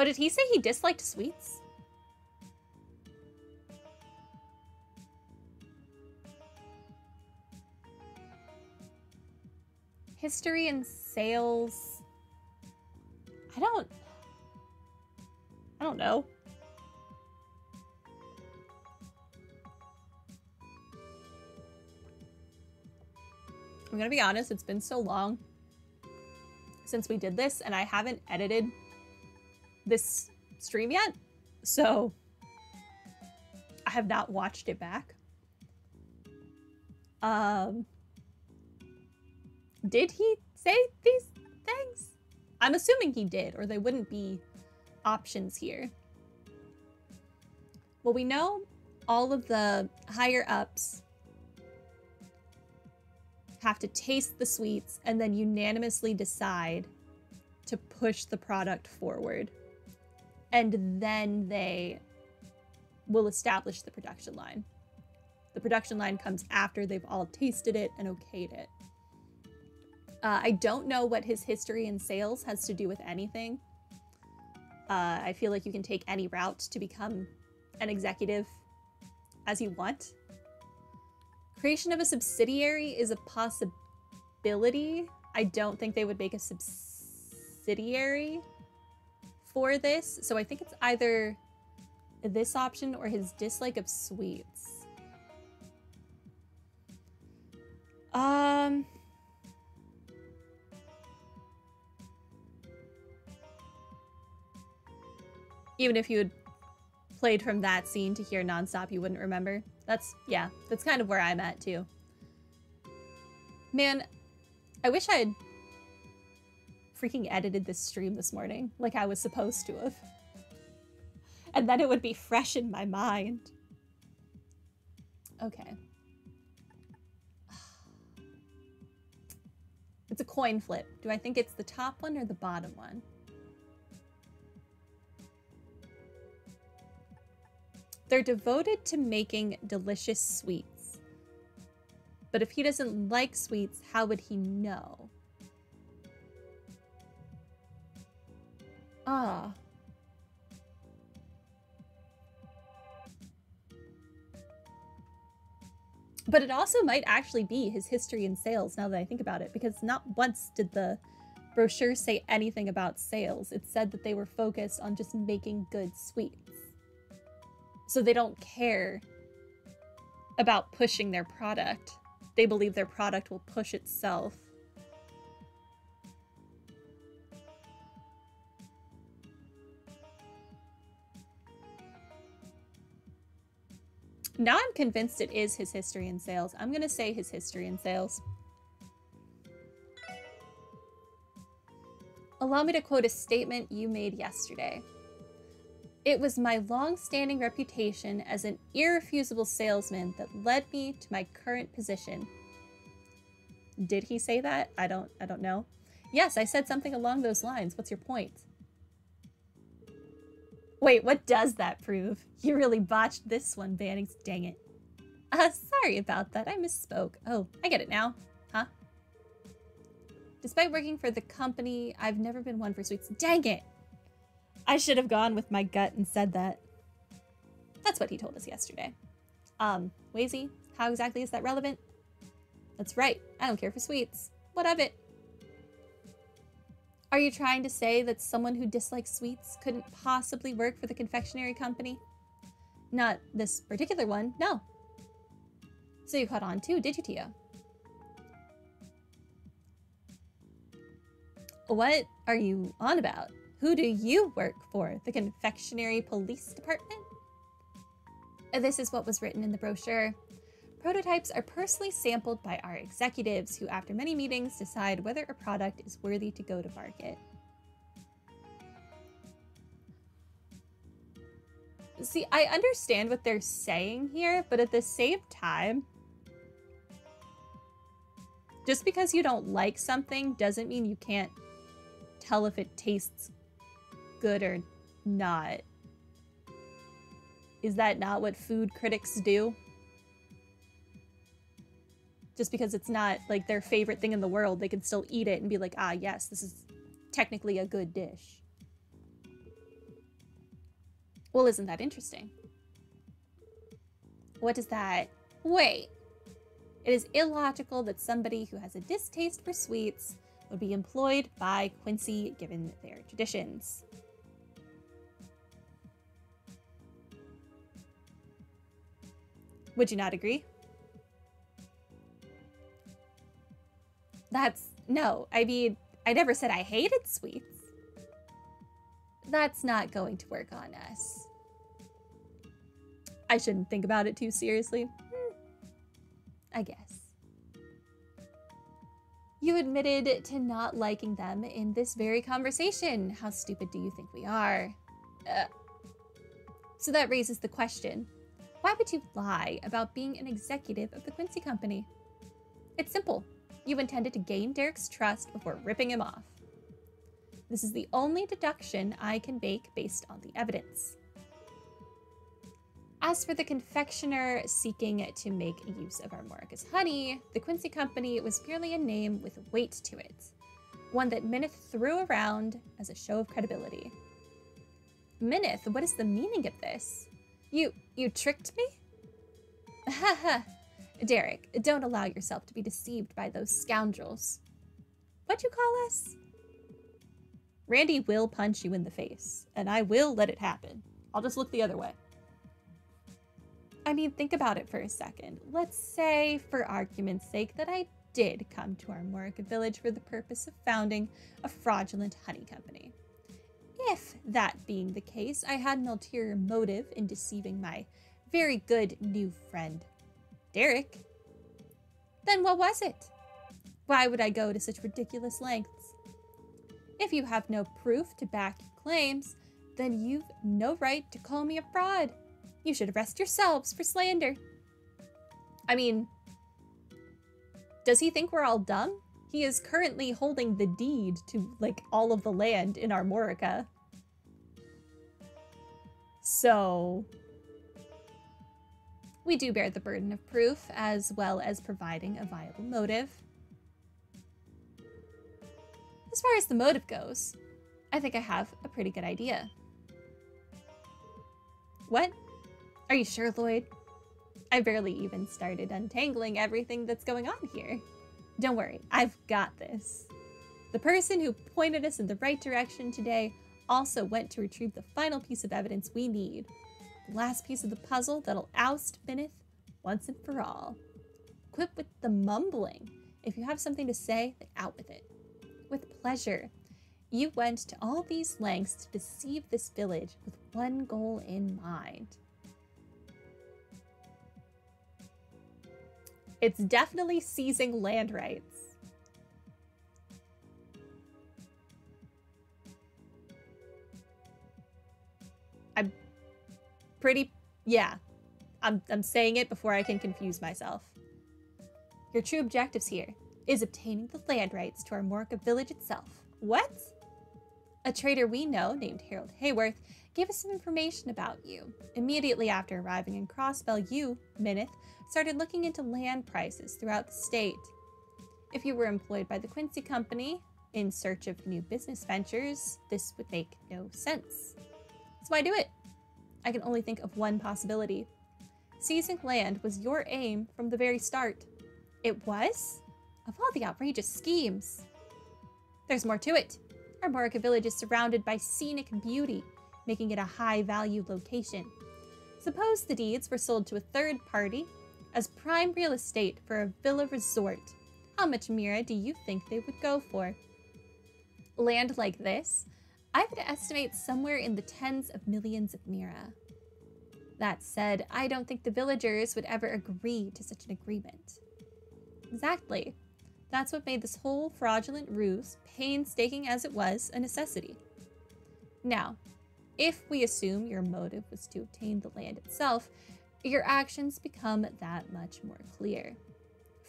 Oh, did he say he disliked sweets? History and sales. I don't know. I'm gonna be honest, it's been so long since we did this, and I haven't edited this stream yet, so I have not watched it back. Did he say these things? I'm assuming he did, or they wouldn't be options here. Well, we know all of the higher ups have to taste the sweets and then unanimously decide to push the product forward. And then they will establish the production line. The production line comes after they've all tasted it and okayed it. I don't know what his history in sales has to do with anything. I feel like you can take any route to become an executive as you want. Creation of a subsidiary is a possibility. I don't think they would make a subsidiary for this. So I think it's either this option or his dislike of sweets. Even if you had played from that scene to here nonstop, you wouldn't remember. That's kind of where I'm at too. Man, I wish I had freaking edited this stream this morning like I was supposed to have. And then it would be fresh in my mind. Okay. It's a coin flip. Do I think it's the top one or the bottom one? They're devoted to making delicious sweets. But if he doesn't like sweets, how would he know? Ah. But it also might actually be his history in sales now that I think about it, because not once did the brochure say anything about sales. It said that they were focused on just making good sweets. So they don't care about pushing their product. They believe their product will push itself. Now I'm convinced it is his history in sales. I'm gonna say his history in sales. Allow me to quote a statement you made yesterday. It was my long-standing reputation as an irrefusable salesman that led me to my current position. Did he say that? I don't know. Yes, I said something along those lines. What's your point? Wait, what does that prove? You really botched this one, Bannings. Dang it. Sorry about that. I misspoke. Oh, I get it now. Huh? Despite working for the company, I've never been one for sweets. Dang it! I should have gone with my gut and said that. That's what he told us yesterday. Wazy, how exactly is that relevant? That's right. I don't care for sweets. What of it? Are you trying to say that someone who dislikes sweets couldn't possibly work for the confectionery company? Not this particular one, no. So you caught on too, did you, Tia? What are you on about? Who do you work for? The confectionery police department? This is what was written in the brochure. Prototypes are personally sampled by our executives who, after many meetings, decide whether a product is worthy to go to market. See, I understand what they're saying here, but at the same time, just because you don't like something doesn't mean you can't tell if it tastes good or not. Is that not what food critics do? Just because it's not like their favorite thing in the world, they can still eat it and be like, ah, yes, this is technically a good dish. Well, isn't that interesting? What does that... Wait. It is illogical that somebody who has a distaste for sweets would be employed by Quincy given their traditions. Would you not agree? No, I mean, I never said I hated sweets. That's not going to work on us. I shouldn't think about it too seriously. I guess. You admitted to not liking them in this very conversation. How stupid do you think we are? So that raises the question, why would you lie about being an executive of the Quincy Company? It's simple. You intended to gain Derek's trust before ripping him off. This is the only deduction I can make based on the evidence. As for the confectioner seeking to make use of our Morica's honey, the Quincy Company was merely a name with weight to it, one that Minnith threw around as a show of credibility. Minnith, what is the meaning of this? You tricked me? Haha. Derek, don't allow yourself to be deceived by those scoundrels. What'd you call us? Randy will punch you in the face, and I will let it happen. I'll just look the other way. I mean, think about it for a second. Let's say, for argument's sake, that I did come to our Morica village for the purpose of founding a fraudulent honey company. If that being the case, I had an ulterior motive in deceiving my very good new friend, Derek, then what was it? Why would I go to such ridiculous lengths? If you have no proof to back your claims, then you've no right to call me a fraud. You should arrest yourselves for slander. I mean, does he think we're all dumb? He is currently holding the deed to, like, all of the land in our Morica. So, we do bear the burden of proof, as well as providing a viable motive. As far as the motive goes, I think I have a pretty good idea. What? Are you sure, Lloyd? I barely even started untangling everything that's going on here. Don't worry, I've got this. The person who pointed us in the right direction today also went to retrieve the final piece of evidence we need. The last piece of the puzzle that'll oust Minnith once and for all. Quit with the mumbling. If you have something to say, then out with it. With pleasure. You went to all these lengths to deceive this village with one goal in mind. It's definitely seizing land rights. Yeah. I'm saying it before I can confuse myself. Your true objectives here is obtaining the land rights to our Morica village itself. What? A trader we know, named Harold Hayworth, gave us some information about you. Immediately after arriving in Crossbell, you, Minnith, started looking into land prices throughout the state. If you were employed by the Quincy Company in search of new business ventures, this would make no sense. So why do it? I can only think of one possibility. Seizing land was your aim from the very start. It was? Of all the outrageous schemes. There's more to it. Our Morica village is surrounded by scenic beauty, making it a high-value location. Suppose the deeds were sold to a third party as prime real estate for a villa resort. How much Mira do you think they would go for? Land like this, I would estimate somewhere in the tens of millions of Mira. That said, I don't think the villagers would ever agree to such an agreement. Exactly. That's what made this whole fraudulent ruse, painstaking as it was, a necessity. Now, if we assume your motive was to obtain the land itself, your actions become that much more clear.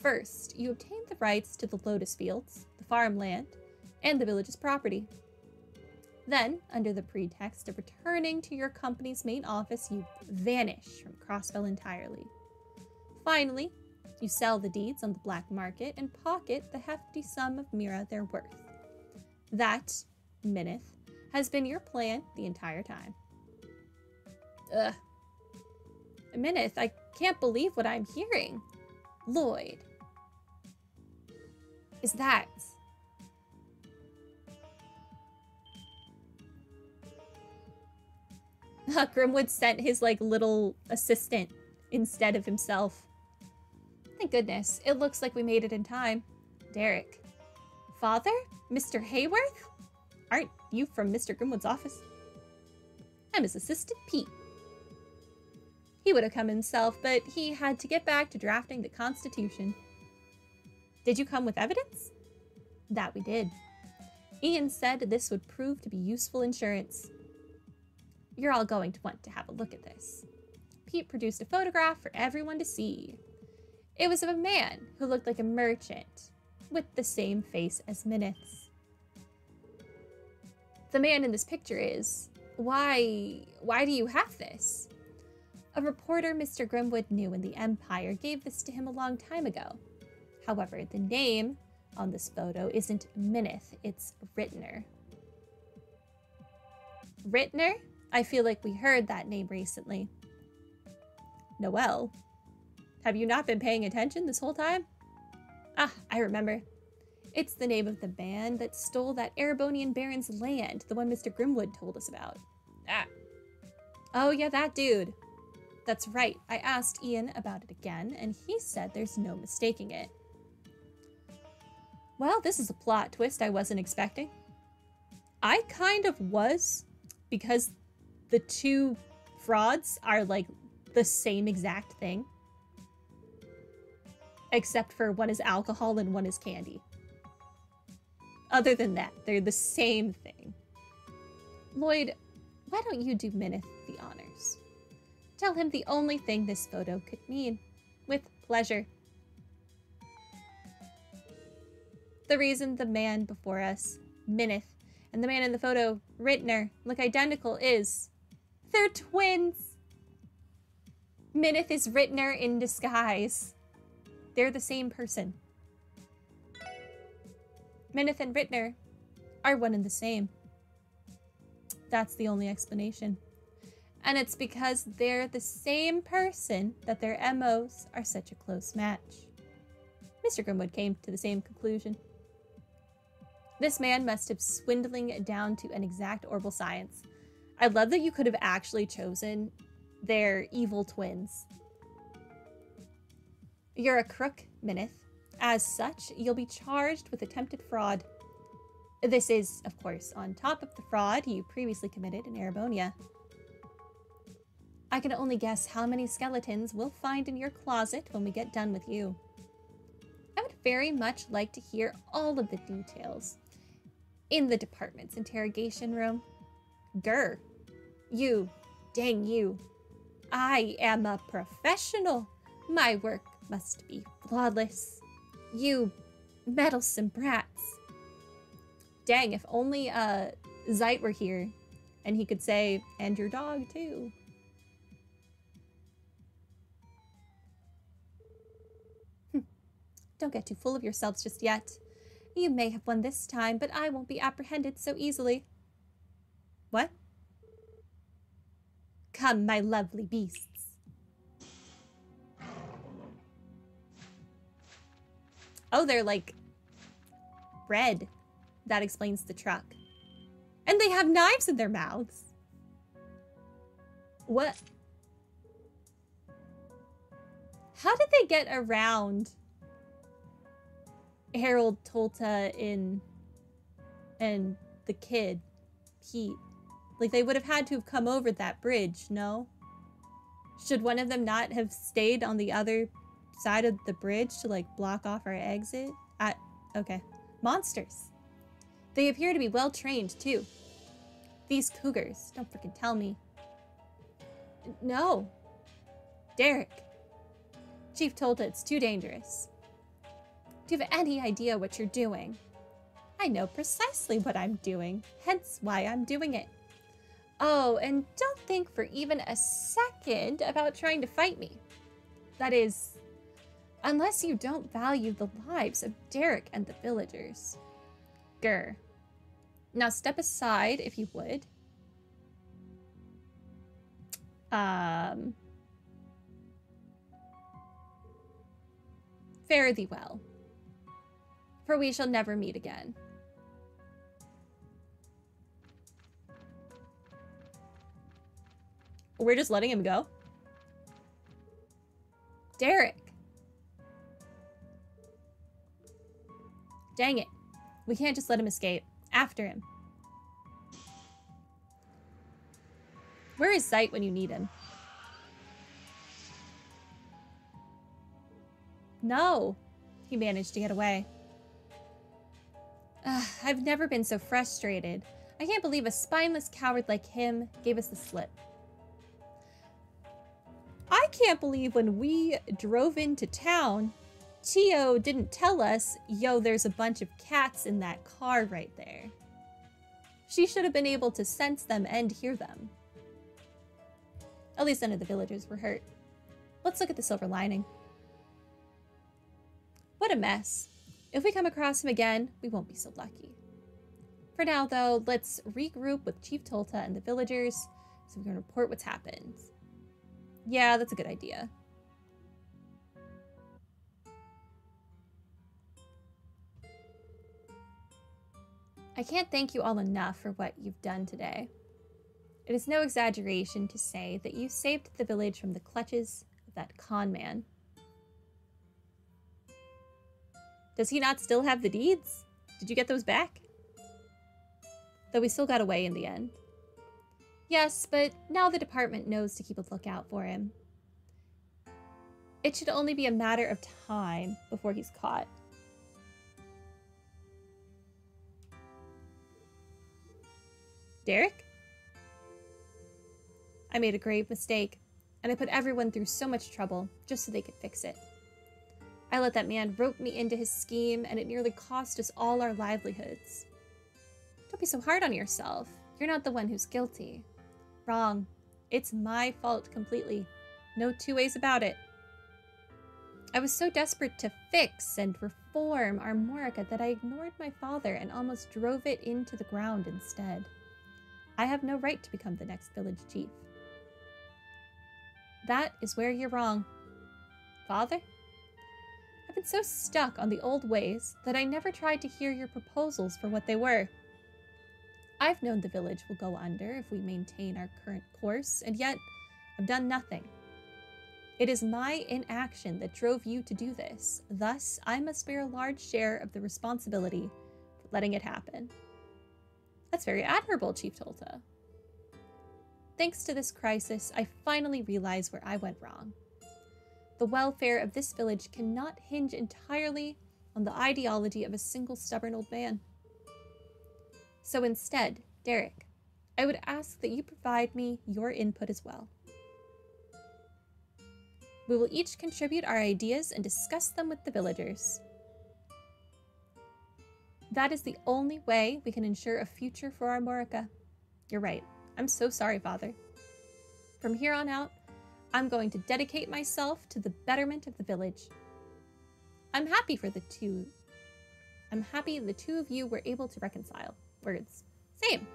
First, you obtained the rights to the lotus fields, the farmland, and the village's property. Then, under the pretext of returning to your company's main office, you vanish from Crossbell entirely. Finally, you sell the deeds on the black market and pocket the hefty sum of Mira they're worth. That, Minnith, has been your plan the entire time. Ugh. Minnith, I can't believe what I'm hearing. Lloyd. Is that... Grimwood sent his, like, little assistant instead of himself. Thank goodness. It looks like we made it in time. Derek. Father? Mr. Hayworth? Aren't you from Mr. Grimwood's office? I'm his assistant, Pete. He would have come himself, but he had to get back to drafting the Constitution. Did you come with evidence? That we did. Ian said this would prove to be useful insurance. You're all going to want to have a look at this. Pete produced a photograph for everyone to see. It was of a man who looked like a merchant, with the same face as Minnith's. The man in this picture is... Why do you have this? A reporter Mr. Grimwood knew in the Empire gave this to him a long time ago. However, the name on this photo isn't Minnith, it's Rittner. Rittner? I feel like we heard that name recently. Noelle? Have you not been paying attention this whole time? Ah, I remember. It's the name of the man that stole that Erebonian baron's land, the one Mr. Grimwood told us about. Ah. Oh yeah, that dude. That's right, I asked Ian about it again, and he said there's no mistaking it. Well, this is a plot twist I wasn't expecting. I kind of was, because the two frauds are like the same exact thing. Except for one is alcohol and one is candy. Other than that, they're the same thing. Lloyd, why don't you do Minnith the honors? Tell him the only thing this photo could mean. With pleasure. The reason the man before us, Minnith, and the man in the photo, Rittner, look identical is... they're twins! Minnith is Rittner in disguise. They're the same person. Minnith and Rittner are one and the same. That's the only explanation. And it's because they're the same person that their MOs are such a close match. Mr. Grimwood came to the same conclusion. This man must have swindling down to an exact orbital science. I love that you could have actually chosen their evil twins. You're a crook, Minnith. As such, you'll be charged with attempted fraud. This is, of course, on top of the fraud you previously committed in Erebonia. I can only guess how many skeletons we'll find in your closet when we get done with you. I would very much like to hear all of the details. In the department's interrogation room. Grr. You. Dang you. I am a professional. My work must be flawless. You meddlesome brats. Dang, if only Zeit were here and he could say, and your dog too. Don't get too full of yourselves just yet. You may have won this time, but I won't be apprehended so easily. What? Come, my lovely beasts. Oh, they're like red. That explains the truck. And they have knives in their mouths. What? How did they get around Harold, Tolta, and the kid, Pete? Like, they would have had to have come over that bridge, no? Should one of them not have stayed on the other side of the bridge to, like, block off our exit? Okay. Monsters. They appear to be well-trained, too. These cougars, don't freaking tell me. No. Derek. Chief Tolta, it's too dangerous. Do you have any idea what you're doing? I know precisely what I'm doing, hence why I'm doing it. Oh, and don't think for even a second about trying to fight me. That is, unless you don't value the lives of Derek and the villagers. Grr. Now step aside, if you would. Fare thee well, for we shall never meet again. We're just letting him go? Derek! Dang it. We can't just let him escape. After him. Where is Sight when you need him? No. He managed to get away. I've never been so frustrated. I can't believe a spineless coward like him gave us the slip. I can't believe when we drove into town, Tio didn't tell us, yo, there's a bunch of cats in that car right there. She should have been able to sense them and hear them. At least none of the villagers were hurt. Let's look at the silver lining. What a mess. If we come across him again, we won't be so lucky. For now, though, let's regroup with Chief Tolta and the villagers so we can report what's happened. Yeah, that's a good idea. I can't thank you all enough for what you've done today. It is no exaggeration to say that you saved the village from the clutches of that con man. Does he not still have the deeds? Did you get those back? Though we still got away in the end. Yes, but now the department knows to keep a lookout for him. It should only be a matter of time before he's caught. Derek? I made a grave mistake, and I put everyone through so much trouble just so they could fix it. I let that man rope me into his scheme, and it nearly cost us all our livelihoods. Don't be so hard on yourself. You're not the one who's guilty. Wrong. It's my fault completely. No two ways about it. I was so desperate to fix and reform our Morica that I ignored my father and almost drove it into the ground instead. I have no right to become the next village chief. That is where you're wrong. Father? I've been so stuck on the old ways that I never tried to hear your proposals for what they were. I've known the village will go under if we maintain our current course, and yet I've done nothing. It is my inaction that drove you to do this. Thus, I must bear a large share of the responsibility for letting it happen. That's very admirable, Chief Tolta. Thanks to this crisis, I finally realized where I went wrong. The welfare of this village cannot hinge entirely on the ideology of a single stubborn old man. So instead, Derek, I would ask that you provide me your input as well. We will each contribute our ideas and discuss them with the villagers. That is the only way we can ensure a future for our Morica. You're right. I'm so sorry, Father. From here on out, I'm going to dedicate myself to the betterment of the village. I'm happy the two of you were able to reconcile. Words. Same.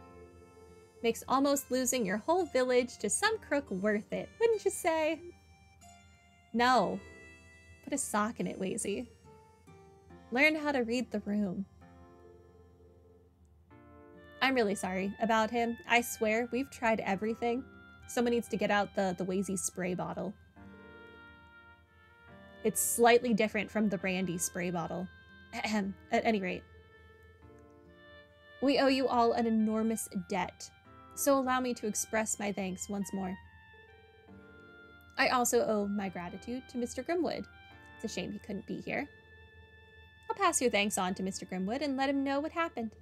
Makes almost losing your whole village to some crook worth it, wouldn't you say? No. Put a sock in it, Wazy. Learn how to read the room. I'm really sorry about him. I swear, we've tried everything. Someone needs to get out the Wazy spray bottle. It's slightly different from the brandy spray bottle. Ahem. At any rate. We owe you all an enormous debt, so allow me to express my thanks once more. I also owe my gratitude to Mr. Grimwood. It's a shame he couldn't be here. I'll pass your thanks on to Mr. Grimwood and let him know what happened.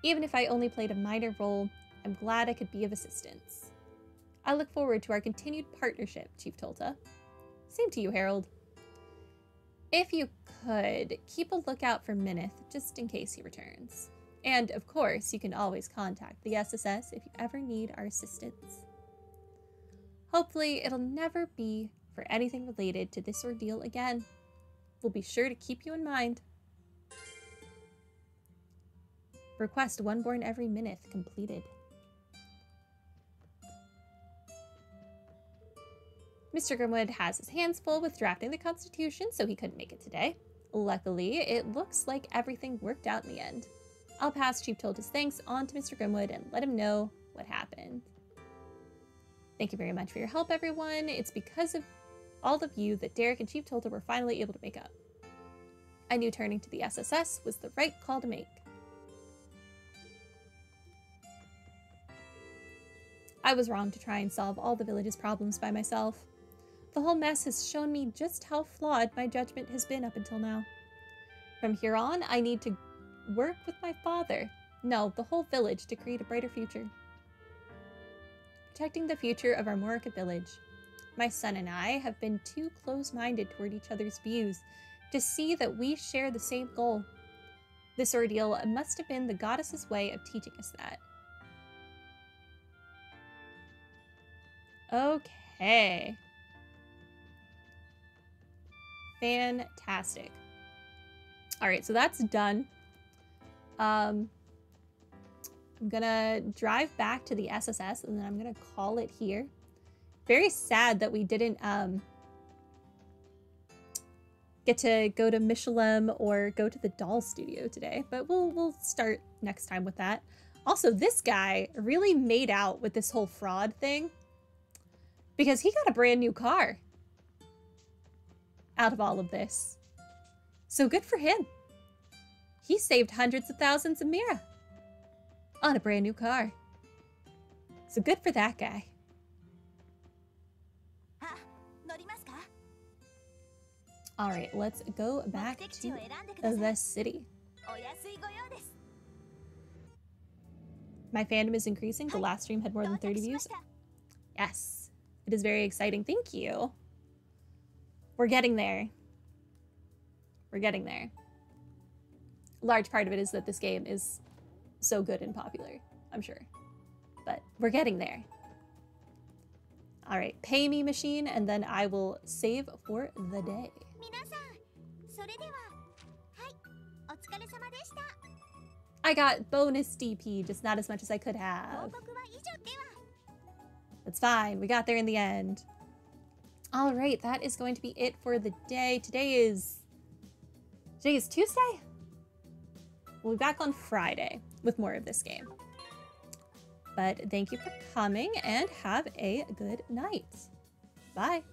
Even if I only played a minor role, I'm glad I could be of assistance. I look forward to our continued partnership, Chief Tolta. Same to you, Harold. If you could, keep a lookout for Minnith, just in case he returns. And, of course, you can always contact the SSS if you ever need our assistance. Hopefully, it'll never be for anything related to this ordeal again. We'll be sure to keep you in mind. Request one born every Minnith completed. Mr. Grimwood has his hands full with drafting the Constitution, so he couldn't make it today. Luckily, it looks like everything worked out in the end. I'll pass Chief Tolta's thanks on to Mr. Grimwood and let him know what happened. Thank you very much for your help, everyone. It's because of all of you that Derek and Chief Tolta were finally able to make up. I knew turning to the SSS was the right call to make. I was wrong to try and solve all the village's problems by myself. The whole mess has shown me just how flawed my judgment has been up until now. From here on, I need to work with my father, no, the whole village, to create a brighter future. Protecting the future of our Morica village. My son and I have been too close-minded toward each other's views to see that we share the same goal. This ordeal must have been the goddess's way of teaching us that. Okay. Fantastic. All right, so that's done. I'm gonna drive back to the SSS and then I'm gonna call it here. Very sad that we didn't get to go to Michelin or go to the doll studio today, but we'll start next time with that. Also, this guy really made out with this whole fraud thing because he got a brand new car out of all of this. So good for him. He saved hundreds of thousands of Mira on a brand new car. So good for that guy. All right, let's go back to the city. My fandom is increasing. The last stream had more than 30 views. Yes, it is very exciting. Thank you. We're getting there. We're getting there. A large part of it is that this game is so good and popular, I'm sure. But we're getting there. All right, pay me machine, and then I will save for the day. I got bonus DP, just not as much as I could have. That's fine, we got there in the end. All right, that is going to be it for the day. Today is Tuesday? We'll be back on Friday with more of this game. But thank you for coming and have a good night. Bye.